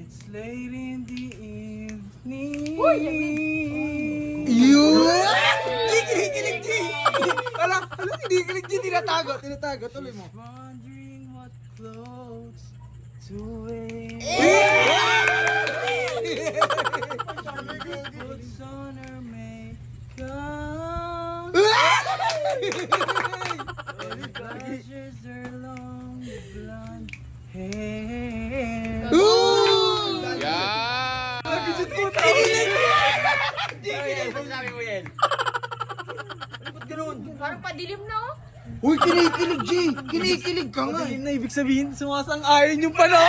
It's late in the evening. Yun! Kinikilig, G! Alam, kinikilig, G! Tinatago, tuloy mo. Wondering what clothes to wear. Puts on her makeup. Brushes her long blonde hair. Parang padilim na oh. Uy, kinikilig, G! Kinikilig ka nga eh. Na ibig sabihin, sumasang-ayon yung panahon.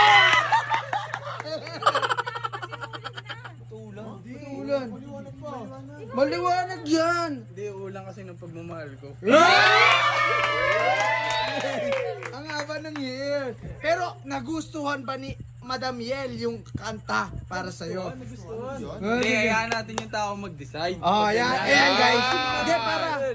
Ulan. Maliwanag yan. Hindi, ulang kasi ng pagmamahal ko. Ang haba ng year. Pero nagustuhan ba ni Madam Yel yung kanta para sa'yo? Hindi, hayaan natin yung tao mag-decide. Oh, ayan guys. Hindi, para,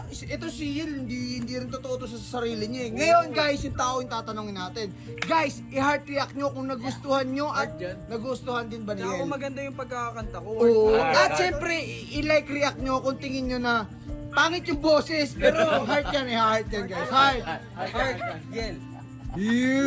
ito si Yel, hindi rin totoo to sa sarili niya eh. Ngayon guys, yung tao yung tatanungin natin. Guys, i-heart react nyo kung nagustuhan nyo at nagustuhan din ba ni Tsaka Yel? kung maganda yung pagkakanta ko. Oo. At syempre, i-like react nyo kung tingin nyo na pangit yung boses, pero heart yan eh, heart yan guys. Heart. Heart, Yel. Yeah.